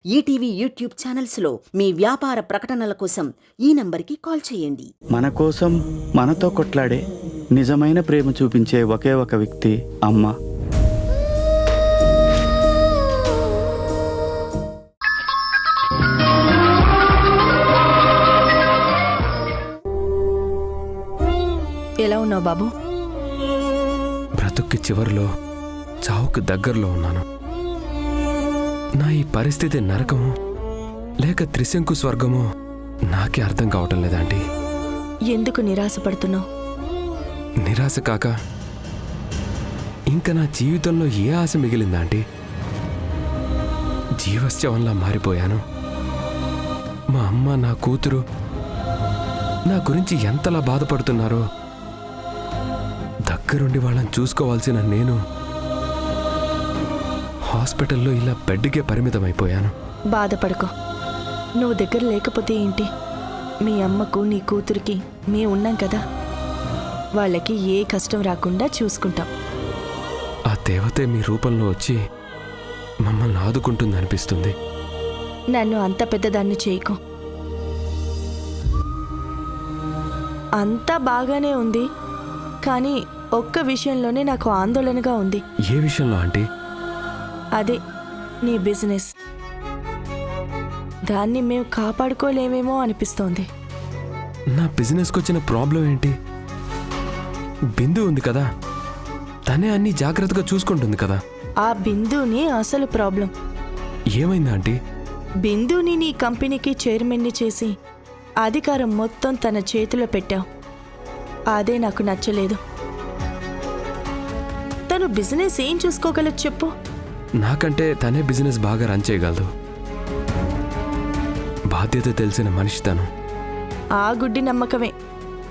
ETV YouTube ఛానల్స్లో మీ వ్యాపార ప్రకటనల కోసం ఈ నంబర్కి కాల్ చేయండి. మన కోసం మనతో కొట్లాడే నిజమైన ప్రేమ చూపించే ఒకే ఒక వ్యక్తి అమ్మ. ఎలా ఉన్నావు బాబు? బ్రతుక్కి చివరిలో చావుకు దగ్గరలో ఉన్నాను. నా ఈ పరిస్థితి నరకమో లేక త్రిశంకు స్వర్గమో నాకే అర్థం కావటం లేదండి. ఎందుకు నిరాశపడుతున్నావు? నిరాశ కాక ఇంకా నా జీవితంలో ఏ ఆశ మిగిలిందా అండి? జీవశ్చవంలా మారిపోయాను. మా అమ్మ నా కూతురు నా గురించి ఎంతలా బాధపడుతున్నారో దగ్గరుండి వాళ్ళని చూసుకోవాల్సిన నేను హాస్పిటల్లో ఇలా బెడ్కే పరిమితమైపోయాను. బాధపడకు. నువ్వు దగ్గర లేకపోతే ఏంటి? మీ అమ్మకు నీ కూతురికి మేము ఉన్నాం కదా, వాళ్ళకి ఏ కష్టం రాకుండా చూసుకుంటాం. ఆ దేవతే మీ రూపంలో వచ్చి మమ్మల్ని ఆదుకుంటుందనిపిస్తుంది. నన్ను అంత పెద్దదాన్ని చేయకు. అంతా బాగానే ఉంది, కానీ ఒక్క విషయంలోనే నాకు ఆందోళనగా ఉంది. ఏ విషయంలో ఆంటీ? అదే నీ బిజినెస్. దాన్ని మేము కాపాడుకోలేమేమో అనిపిస్తోంది. నా బిజినెస్కి వచ్చిన ప్రాబ్లం ఏంటి? బిందు ఉంది కదా, తనే అన్ని జాగ్రత్తగా చూసుకుంటుంది కదా. ఆ బిందుని అసలు ప్రాబ్లం. ఏమైందా ఆంటీ? బిందుని నీ కంపెనీకి చైర్మన్ని చేసి అధికారం మొత్తం తన చేతిలో పెట్టావు. అదే నాకు నచ్చలేదు. తను బిజినెస్ ఏం చూసుకోగలదు చెప్పు? నాకంటే తనే బిజినెస్ బాగా రన్ చేయగలదు. బాధ్యత తెలిసిన మనిషి తను. ఆ గుడ్డి నమ్మకమే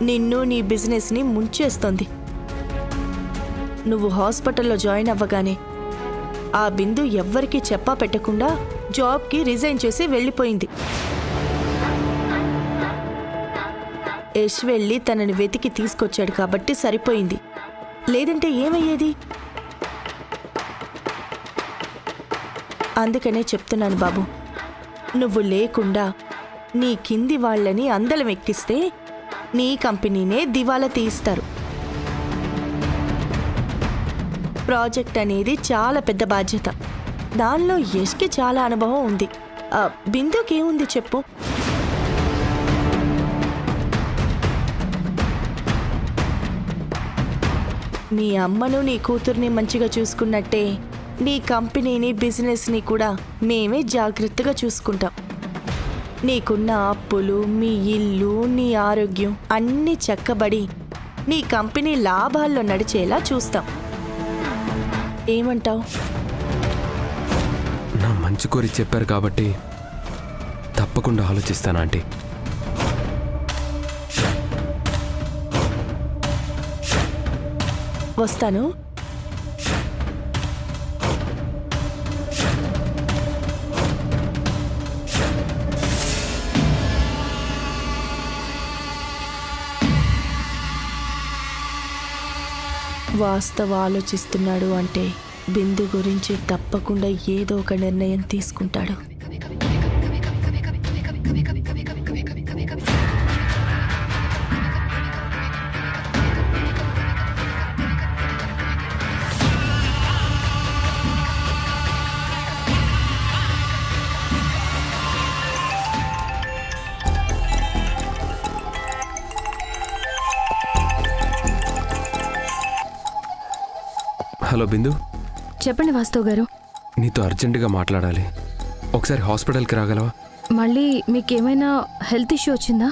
నిన్ను నీ బిజినెస్ని ముంచేస్తోంది. నువ్వు హాస్పిటల్లో జాయిన్ అవ్వగానే ఆ బిందు ఎవ్వరికీ చెప్పా పెట్టకుండా జాబ్కి రిజైన్ చేసి వెళ్ళిపోయింది. యశ్ వెళ్ళి తనని వెతికి తీసుకొచ్చాడు కాబట్టి సరిపోయింది. లేదంటే ఏమయ్యేది? అందుకనే చెప్తున్నాను బాబు, నువ్వు లేకుండా నీ కింది వాళ్ళని అందలం ఎక్కిస్తే నీ కంపెనీనే దివాలా తీయిస్తారు. ప్రాజెక్ట్ అనేది చాలా పెద్ద బాధ్యత. దానిలో యష్కి చాలా అనుభవం ఉంది. బిందుకేముంది చెప్పు? నీ అమ్మను నీ కూతుర్ని మంచిగా చూసుకున్నట్టే నీ కంపెనీని బిజినెస్ని కూడా మేమే జాగ్రత్తగా చూసుకుంటాం. నీకున్న అప్పులు, మీ ఇల్లు, నీ ఆరోగ్యం అన్నీ చక్కబడి నీ కంపెనీ లాభాల్లో నడిచేలా చూస్తాం. ఏమంటావు? నా మంచి కోరి చెప్పారు కాబట్టి తప్పకుండా ఆలోచిస్తాను ఆంటీ. వస్తాను. వాస్తవ ఆలోచిస్తున్నాడు అంటే బిందు గురించి తప్పకుండా ఏదో ఒక నిర్ణయం తీసుకుంటాడు. హలో బిందు. చెప్పండి వాస్తవ్ గారు. నీతో అర్జెంటుగా మాట్లాడాలి. ఒకసారి హాస్పిటల్కి రాగలవా? మళ్ళీ మీకేమైనా హెల్త్ ఇష్యూ వచ్చిందా?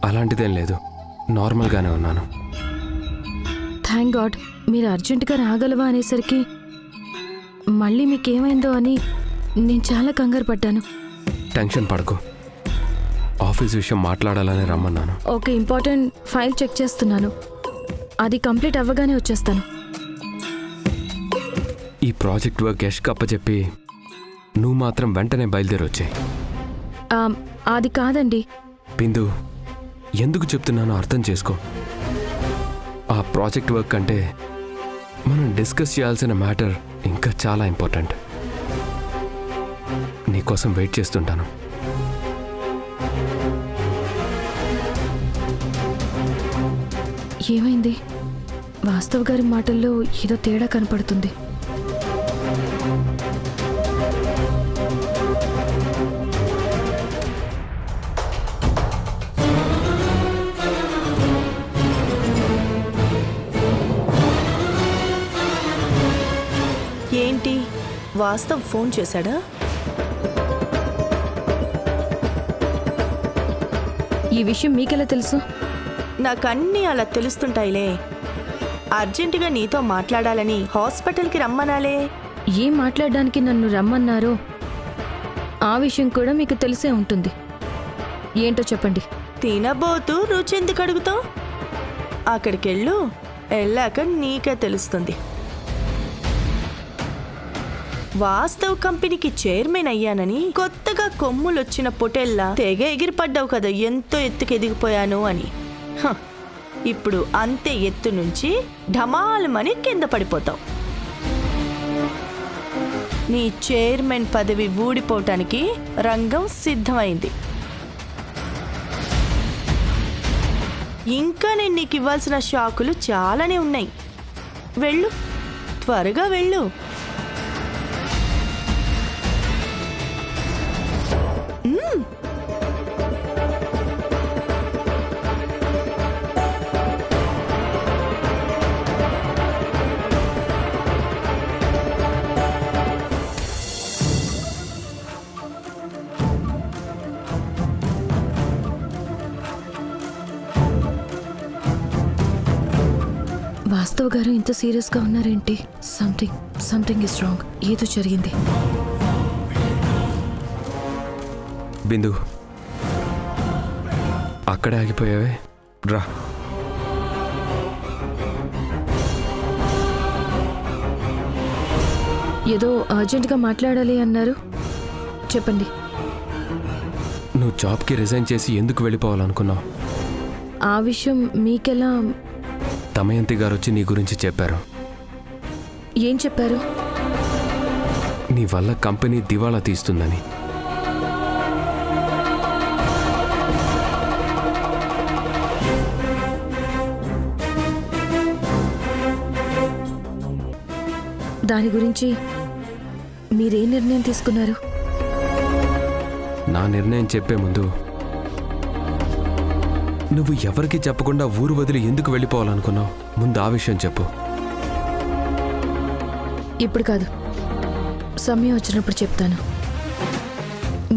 అలాంటిదేం లేదు, నార్మల్గానే ఉన్నాను. Thank God. మీరు అర్జెంటుగా రాగలవా అనేసరికి మళ్ళీ మీకేమైందో అని నేను చాలా కంగారు పడ్డాను. టెన్షన్ పడకు, ఆఫీస్ విషయం మాట్లాడాలని రమ్మన్నాను. ఒక ఇంపార్టెంట్ ఫైల్ చెక్ చేస్తున్నాను, అది కంప్లీట్ అవ్వగానే వచ్చేస్తాను. ఈ ప్రాజెక్ట్ వర్క్ యష్కి అప్పచెప్పి నువ్వు మాత్రం వెంటనే బయలుదేరి వచ్చాయి. అది కాదండి బిందు, ఎందుకు చెప్తున్నానో అర్థం చేసుకో. ఆ ప్రాజెక్ట్ వర్క్ అంటే మనం డిస్కస్ చేయాల్సిన మ్యాటర్ ఇంకా చాలా ఇంపార్టెంట్. నీ నీకోసం వెయిట్ చేస్తుంటాను. ఏమైంది? వాస్తవ్ గారి మాటల్లో ఏదో తేడా కనపడుతుంది. ఏంటి, వాస్తవ్ ఫోన్ చేశాడా? ఈ విషయం మీకెలా తెలుసు? నాకన్నీ అలా తెలుస్తుంటాయిలే. అర్జెంటుగా నీతో మాట్లాడాలని హాస్పిటల్కి రమ్మనాలే. ఏం మాట్లాడడానికి నన్ను రమ్మన్నారో ఆ విషయం కూడా మీకు తెలిసే ఉంటుంది. ఏంటో చెప్పండి. తినబోతూ రుచి ఎందుకు అడుగుతావు? అక్కడికెళ్ళు, వెళ్ళాక నీకే తెలుస్తుంది. వాస్తవ్ కంపెనీకి చైర్మన్ అయ్యానని కొత్తగా కొమ్ములొచ్చిన పొటెల్లా తెగ ఎగిరిపడ్డావు కదా, ఎంతో ఎత్తుకు ఎదిగిపోయాను అని. ఇప్పుడు అంతే ఎత్తు నుంచి ఢమాలమని కింద పడిపోతావు. నీ చైర్మన్ పదవి ఊడిపోవటానికి రంగం సిద్ధమైంది. ఇంకా నేను నీకు ఇవ్వాల్సిన షాకులు చాలానే ఉన్నాయి. వెళ్ళు, త్వరగా వెళ్ళు. వాస్తవ్ గారు ఇంత సీరియస్గా ఉన్నారేంటి? Something is wrong. ఏదో జరిగింది. బిందు, అక్కడే ఆగిపోయావే, రా. ఏదో అర్జెంటుగా మాట్లాడాలి అన్నారు, చెప్పండి. నువ్వు జాబ్కి రిజైన్ చేసి ఎందుకు వెళ్ళిపోవాలనుకున్నావు? ఆ విషయం మీకెలా? దమయంతి గారు వచ్చి నీ గురించి చెప్పారు. ఏం చెప్పారు? నీ వల్ల కంపెనీ దివాళా తీస్తుందని. దాని గురించి మీరే నిర్ణయం తీసుకున్నారు? నా నిర్ణయం చెప్పే ముందు నువ్వు ఎవరికి చెప్పకుండా ఊరు వదిలి ఎందుకు వెళ్ళిపోవాలనుకున్నావు? ముందు ఆ విషయం చెప్పు. ఇప్పుడు కాదు, సమయం వచ్చినప్పుడు చెప్తాను.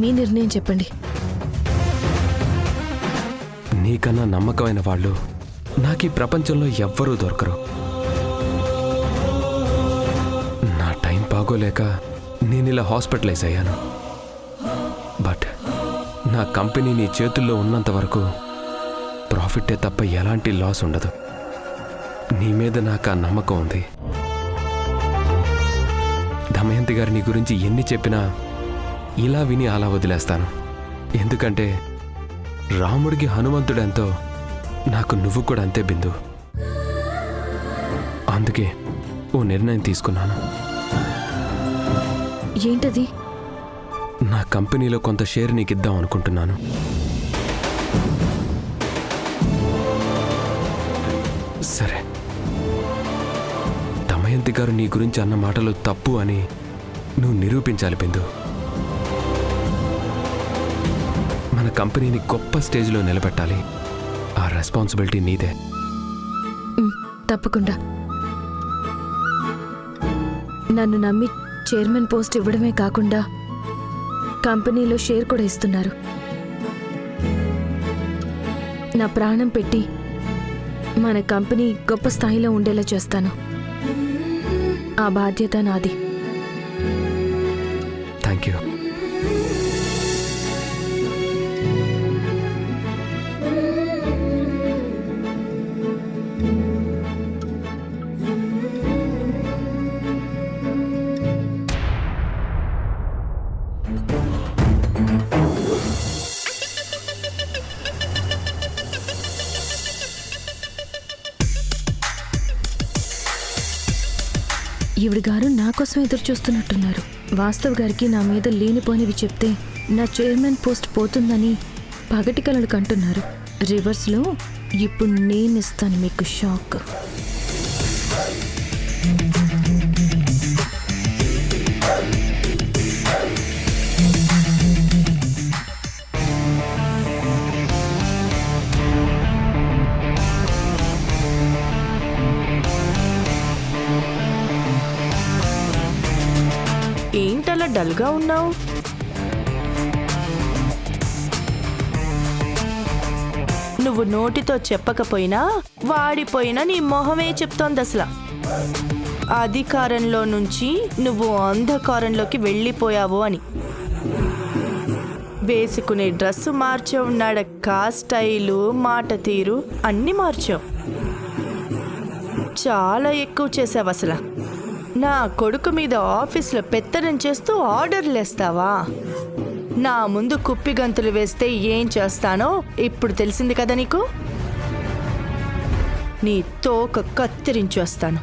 మీ నిర్ణయం చెప్పండి. నీకన్నా నమ్మకమైన వాళ్ళు నాకు ఈ ప్రపంచంలో ఎవ్వరూ దొరకరు. నా టైం బాగోలేక నేను ఇలా హాస్పిటలైజ్ అయ్యాను. బట్ నా కంపెనీ నీ చేతుల్లో ఉన్నంత వరకు ప్రాఫిటే తప్ప ఎలాంటి లాస్ ఉండదు. నీ మీద నాకు ఆ నమ్మకం ఉంది. దమయంతి గారు నీ గురించి ఎన్ని చెప్పినా ఇలా విని అలా వదిలేస్తాను. ఎందుకంటే రాముడికి హనుమంతుడెంతో నాకు నువ్వు కూడా అంతే బిందు. అందుకే ఓ నిర్ణయం తీసుకున్నాను. ఏంటది? నా కంపెనీలో కొంత షేర్ నీకు ఇద్దాం అనుకుంటున్నాను. సరే, దమయంతి గారు నీ గురించి అన్న మాటలు తప్పు అని నువ్వు నిరూపించాలి బిందు. మన కంపెనీని గొప్ప స్టేజ్లో నిలబెట్టాలి. ఆ రెస్పాన్సిబిలిటీ నీదే. తప్పకుండా. నన్ను నమ్మి చైర్మన్ పోస్ట్ ఇవ్వడమే కాకుండా కంపెనీలో షేర్ కూడా ఇస్తున్నారు. నా ప్రాణం పెట్టి మన కంపెనీ గొప్ప స్థాయిలో ఉండేలా చేస్తాను. ఆ బాధ్యత నాది. Thank you. ఈవిడ గారు నా కోసం ఎదురు చూస్తున్నట్టున్నారు. వాస్తవ్ గారికి నా మీద లేనిపోనివి చెప్తే నా చైర్మన్ పోస్ట్ పోతుందని పగటి కలలు కంటున్నారు. రివర్స్లో ఇప్పుడు నేనిస్తాను మీకు షాక్. ఏంటలా డల్గా ఉన్నావు? నువ్వు నోటితో చెప్పకపోయినా వాడిపోయినా నీ మొహమే చెప్తోంది అసలు. అధికారంలో నుంచి నువ్వు అంధకారంలోకి వెళ్ళిపోయావు అని. వేసుకునే డ్రెస్సు మార్చావు, నడక స్టైలు, మాట తీరు అన్నీ మార్చావు. చాలా ఎక్కువ చేసావు అసలు. నా కొడుకు మీద ఆఫీస్లో పెత్తనం చేస్తూ ఆర్డర్లు వేస్తావా? నా ముందు కుప్పి గంతులు వేస్తే ఏం చేస్తానో ఇప్పుడు తెలిసింది కదా నీకు. నీ తోక కత్తిరించేస్తాను.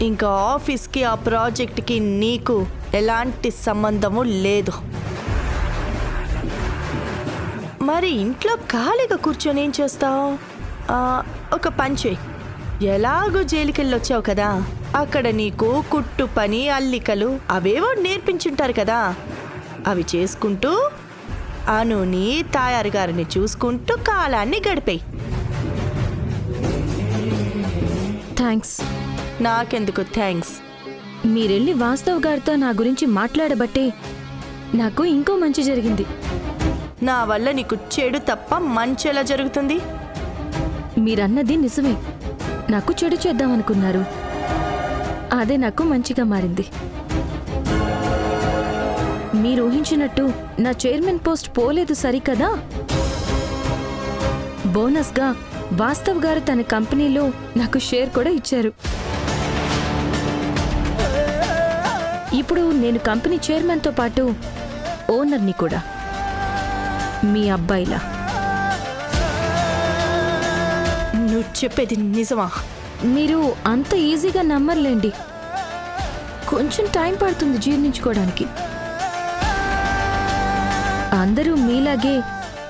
ఇంకా ఆఫీస్కి ఆ ప్రాజెక్ట్కి నీకు ఎలాంటి సంబంధము లేదు. మరి ఇంట్లో ఖాళీగా కూర్చొని ఏం చేస్తావు? ఒక పని చేయి. ఎలాగో జైలుకెళ్ళి వచ్చావు కదా, అక్కడ నీకు కుట్టు పని, అల్లికలు అవేవో నేర్పించుంటారు కదా, అవి చేసుకుంటూ అనుని తాయారు గారిని చూసుకుంటూ కాలాన్ని గడిపేయి. థ్యాంక్స్. నాకెందుకు థ్యాంక్స్? మీరెళ్ళి వాస్తవ్ గారితో నా గురించి మాట్లాడబట్టే నాకు ఇంకో మంచి జరిగింది. నా వల్ల నీకు చెడు తప్ప మంచి ఎలా జరుగుతుంది? మీరన్నది నిజమే. నాకు చెడు చేద్దామనుకున్నారు, అదే నాకు మంచిగా మారింది. మీరు ఊహించినట్టు నా చైర్మన్ పోస్ట్ పోలేదు సరికదా. బోనస్గా వాస్తవ్ గారు తన కంపెనీలో నాకు షేర్ కూడా ఇచ్చారు. ఇప్పుడు నేను కంపెనీ చైర్మన్తో పాటు ఓనర్ని కూడా, మీ అబ్బాయిలా. నువ్వు చెప్పేది నిజమా? మీరు అంత ఈజీగా నమ్మర్లేండి. కొంచెం టైం పడుతుంది జీర్ణించుకోవడానికి. అందరూ మీలాగే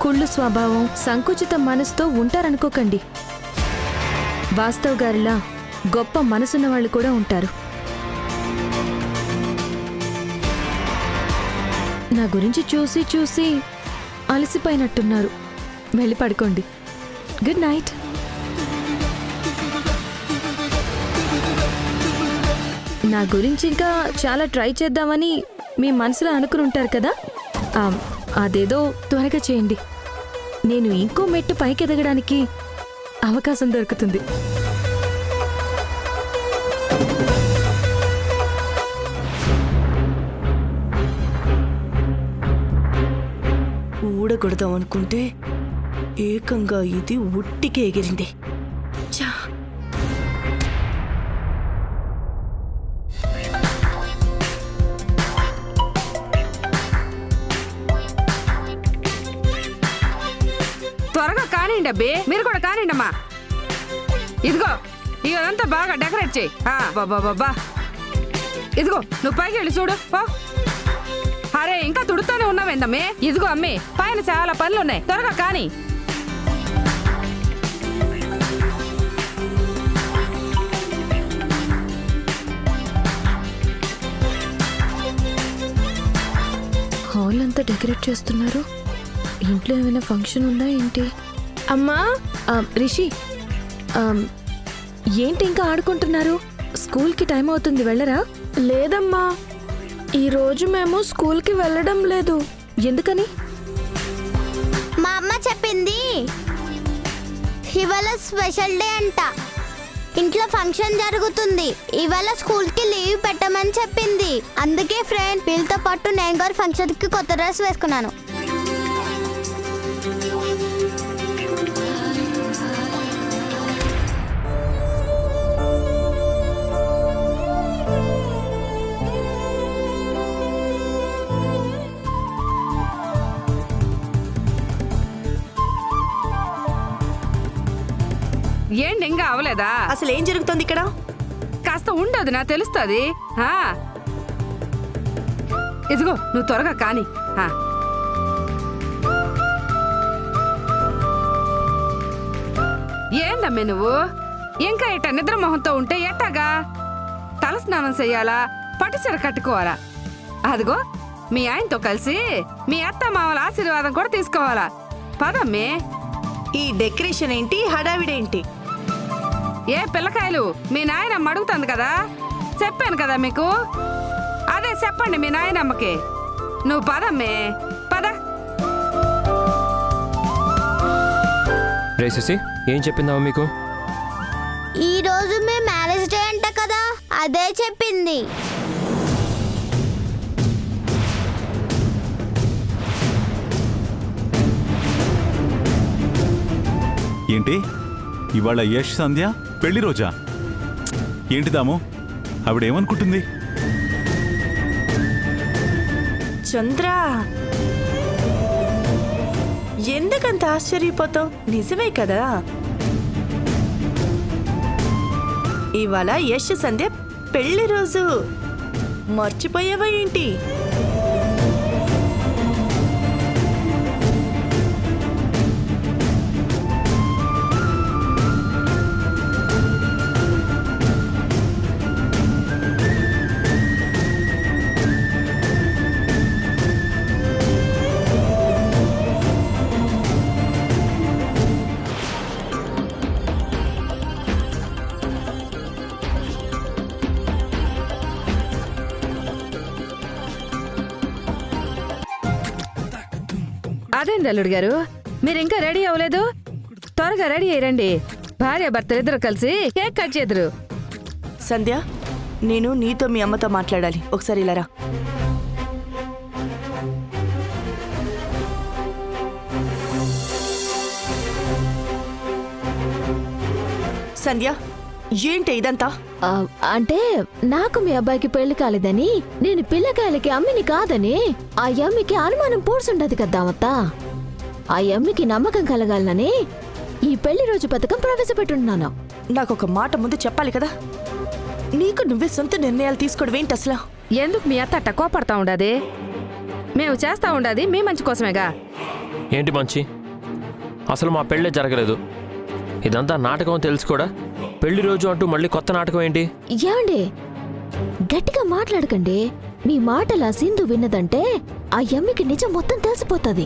కుళ్ళు స్వభావం, సంకుచిత మనసుతో ఉంటారనుకోకండి. వాస్తవ్ గారిలా గొప్ప మనసున్న వాళ్ళు కూడా ఉంటారు. నా గురించి చూసి చూసి అలసిపోయినట్టున్నారు. వెళ్ళి పడుకోండి. Good night. నా గురించి ఇంకా చాలా ట్రై చేద్దామని మీ మనసులో అనుకుని ఉంటారు కదా, అదేదో త్వరగా చేయండి. నేను ఇంకో మెట్టు పైకి ఎదగడానికి అవకాశం దొరుకుతుంది. ఊడగొడదాం అనుకుంటే ఏకంగా ఇది ఉట్టికే ఎగిరింది. చా. త్వరగా కానివ్వండి అబ్బే, మీరు కూడా కానివ్వండి అమ్మా. ఇదిగో ఇదంతా బాగా డెకరేట్ చేయి. బాబా ఇదిగో నువ్వు పైకి వెళ్ళి చూడు పో. అరే ఇంకా తుడుతూనే ఉన్నావేందమ్మే? ఇదిగో అమ్మే, పైన చాలా పనులున్నాయి, త్వరగా కాని. హాల్ అంతా డెకరేట్ చేస్తున్నారు. ఇంట్లో ఏమైనా ఫంక్షన్ ఉందా ఏంటి? అమ్మా రిషి, ఏంటి ఇంకా ఆడుకుంటున్నారు? స్కూల్కి టైం అవుతుంది, వెళ్ళరా? లేదమ్మా, ఈరోజు మేము స్కూల్కి వెళ్ళడం లేదు. ఎందుకని? మా అమ్మ చెప్పింది ఇవాళ స్పెషల్ డే అంట, ఇంట్లో ఫంక్షన్ జరుగుతుంది, ఇవాళ స్కూల్కి లీవ్ పెట్టమని చెప్పింది. అందుకే ఫ్రెండ్ వీళ్ళతో పాటు నేను కూడా ఫంక్షన్కి కొత్త డ్రెస్ వేసుకున్నాను. ఏంటి ఇంకా అవలేదా? అసలు ఏం జరుగుతుంది ఇక్కడ? కాస్త ఉండదు నా తెలుస్తుంది. ఇదిగో నువ్వు త్వరగా కాని. ఏందమ్మే నువ్వు ఇంకా ఇట్ట నిద్ర మొహంతో ఉంటే ఎట్టాగా? తలస్నానం చెయ్యాలా, పట్టుచీర కట్టుకోవాలా, అదిగో మీ ఆయనతో కలిసి మీ అత్త మామల ఆశీర్వాదం కూడా తీసుకోవాలా. పదమ్మే. ఈ డెకరేషన్ ఏంటి, హడావిడేంటి? ఏ పిల్లకాయలు, మీ నాయనమ్మ అడుగుతుంది కదా, చెప్పాను కదా మీకు. అదే చెప్పండి మీ నాయనమ్మకి. నువ్వు పదమ్మే, పద. రేసేసి ఏం చెప్పిందావా మీకు? ఈ రోజు మీ మ్యారేజ్ డే అంట కదా, అదే చెప్పింది. ఏంటి ఇవాళ యష్ సంధ్య పెళ్లి రోజా? ఏంటి దాము, ఆవిడేమనుకుంటుంది? చంద్ర, ఎందుకంత ఆశ్చర్యపోతావు? నిజమే కదా, ఇవాళ యశ్ సంధ్య పెళ్లి రోజు. మర్చిపోయావా ఏంటి? అదేంది అల్లుడు గారు, మీరు ఇంకా రెడీ అవ్వలేదు? త్వరగా రెడీ అయ్యండి. భార్య భర్తలిద్దరు కలిసి కేక్ కట్ చేద్దరు. సంధ్య, నేను నీతో మీ అమ్మతో మాట్లాడాలి, ఒకసారి ఇలా రా. సంధ్య, ఏంటి ఇదంతా? అంటే నాకు మీ అబ్బాయికి పెళ్లి కాలేదని, నేను పిల్లకాయలకి అమ్మిని కాదని ఆ అమ్మికి అనుమానం పూడ్చుండదు కదా అత్త. ఆ అమ్మికి నమ్మకం కలగాలని ఈ పెళ్లి రోజు పథకం ప్రవేశపెట్టున్నాను. నాకు ఒక మాట ముందు చెప్పాలి కదా. నీకు నువ్వే సొంత నిర్ణయాలు తీసుకోవడం ఏంటి అసలు? ఎందుకు మీ అత్త అట్ట కోపడతా ఉండదు? మేము చేస్తా ఉండదు మీ మంచి కోసమేగా. ఏంటి మంచి? అసలు మా పెళ్ళే జరగలేదు. ఇదంతా నాటకం తెలుసు కూడా, పెళ్లి రోజు అంటూ మళ్ళీ కొత్త నాటకం ఏంటి? ఏమండి, గట్టిగా మాట్లాడకండి. మీ మాటలా సింధు విన్నదంటే ఆ అమ్మికి నిజం మొత్తం తెలిసిపోతుంది.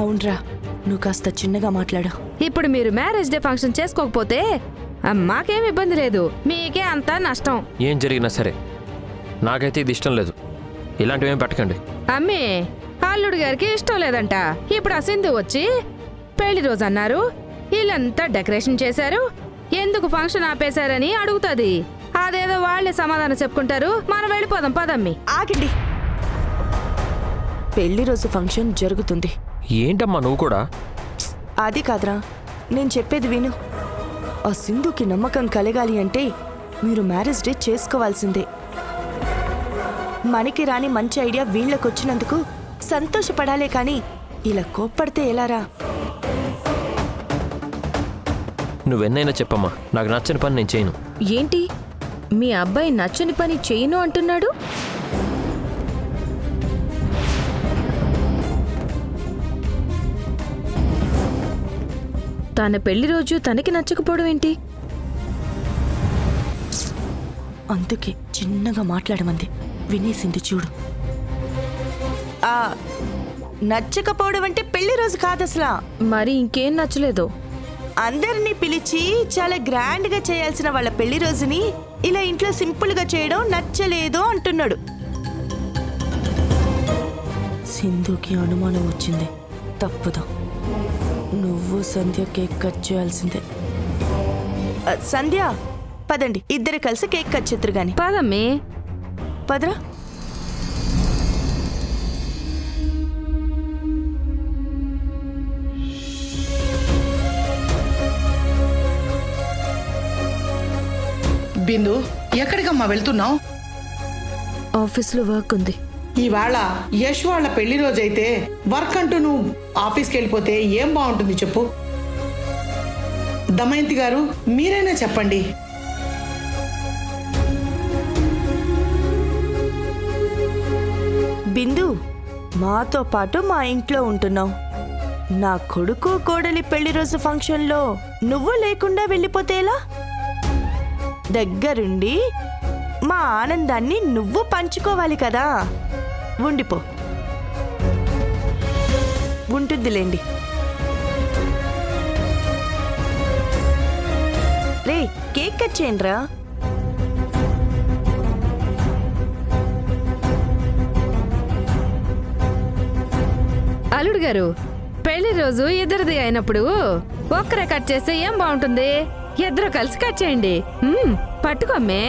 అవునరా, నువ్వు కాస్త చిన్నగా మాట్లాడు. ఇప్పుడు మీరు మ్యారేజ్ డే ఫంక్షన్ చేసుకోకపోతే మాకేం ఇబ్బంది లేదు, మీకే అంతా నష్టం. ఏం జరిగినా సరే నాకైతే ఇది ఇష్టం లేదు. ఇలాంటివేం పెట్టకండి. అమ్మే, అల్లుడు గారికి ఇష్టం లేదంట. ఇప్పుడు ఆ సింధు వచ్చి పెళ్లి రోజు అన్నారు, ఇల్లంతా డెకరేషన్ చేశారు, ఎందుకు ఫంక్షన్ ఆపేశారని అడుగుతుంది. అదేదో వాళ్లే సమాధానం చెప్పుకుంటారు. మనం వెళ్ళిపోదాం పదమ్మి. ఆగండి, పెళ్లి రోజు ఫంక్షన్ జరుగుతుంది. ఏంటమ్మా నువ్వు కూడా? అది కాదురా, నేను చెప్పేది విను. ఆ సింధుకి నమ్మకం కలగాలి అంటే మీరు మ్యారేజ్ డే చేసుకోవాల్సిందే. మనకి రాని మంచి ఐడియా వీళ్ళకొచ్చినందుకు సంతోషపడాలే కానీ ఇలా కోప్పడితే ఎలారా? నువ్వెన్నైనా చెప్పమ్మా, నాకు నచ్చని పని నేను చేయను. ఏంటి, మీ అబ్బాయి నచ్చని పని చేయను అంటున్నాడు? తన పెళ్లి రోజు తనకి నచ్చకపోవడం ఏంటి? అందుకే చిన్నగా మాట్లాడమంది, వినేసింది చూడు. నచ్చకపోవడం అంటే పెళ్లి రోజు కాదు అసలు. మరి ఇంకేం నచ్చలేదు? అందరినీ పిలిచి చాలా గ్రాండ్ గా చేయాల్సిన వాళ్ళ పెళ్లి రోజుని ఇలా ఇంట్లో సింపుల్ గా చేయడం నచ్చలేదు అంటున్నాడు. సింధుకి అనుమానం వచ్చింది, తప్పుదా. నువ్వు సంధ్య కేక్ కట్ చేయాల్సిందే. సంధ్య, పదండి, ఇద్దరు కలిసి కేక్ కట్ చేద్దరు గాని. పదమ్మి, పదరా. బిందు, ఎక్కడికమ్మా వెళ్తున్నావు? ఆఫీస్లో వర్క్ ఉంది. ఇవాళ యశ్ వాళ్ళ పెళ్లి రోజైతే వర్క్ అంటూ నువ్వు ఆఫీస్కి వెళ్ళిపోతే ఏం బాగుంటుంది చెప్పు? దమయంతి గారు, మీరైనా చెప్పండి. బిందు, మాతో పాటు మా ఇంట్లో ఉంటున్నావు. నా కొడుకు కోడలి పెళ్లి రోజు ఫంక్షన్లో నువ్వు లేకుండా వెళ్ళిపోతే ఎలా? దగ్గరుండి మా ఆనందాన్ని నువ్వు పంచుకోవాలి కదా. ఉండిపో. ఉంటుందిలేండి. రే, కేక్ కట్ చేయండి రా. అల్లుడు గారు, పెళ్లి రోజు ఇద్దరిది అయినప్పుడు ఒక్కరే కట్ చేస్తే ఏం బాగుంటుంది? ఇద్దరు కలిసి కట్ చేయండి. పట్టుకోమ్మే.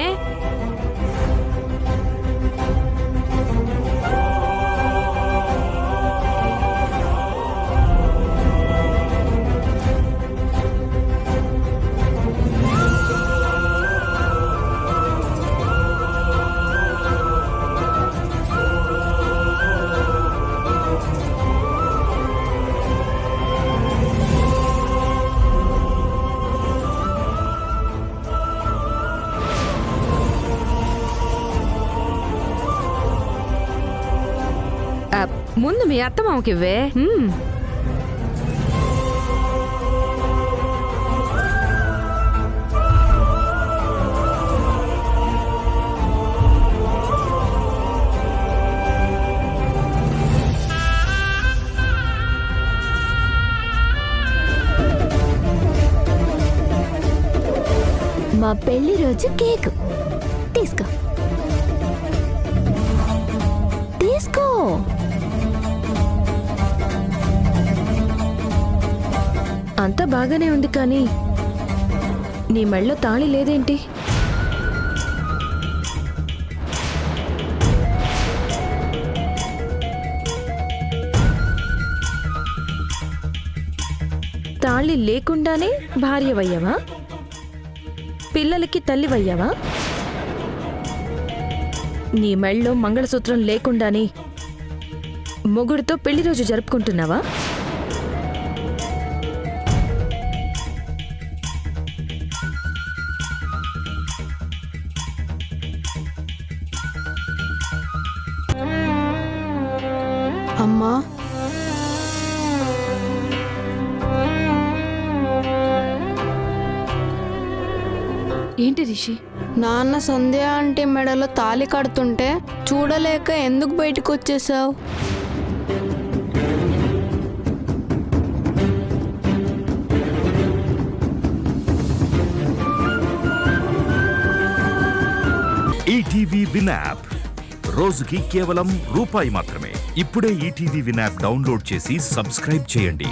ముందు మీ అత్తమామకి ఇవ్వే. మా పెళ్లి రోజు కేక్ తీసుకో. తీసుకో. అంతా బాగానే ఉంది, కానీ నీ మెళ్ళో తాళి లేదేంటి? తాళి లేకుండానే భార్యవయ్యావా? పిల్లలకి తల్లివయ్యావా? నీ మెళ్ళో మంగళసూత్రం లేకుండానే మొగుడితో పెళ్లి రోజు జరుపుకుంటున్నావా? అమ్మా, ఏంటి రిషి? నాన్న సంధ్య అంటే మెడలో తాళి కడుతుంటే చూడలేక ఎందుకు బయటకు వచ్చేసావు? ఈటీవీ విన్ యాప్ రోజుకి కేవలం రూపాయి మాత్రమే. ఇప్పుడే ఈటీవీ విన్ యాప్ డౌన్లోడ్ చేసి సబ్స్క్రైబ్ చేయండి.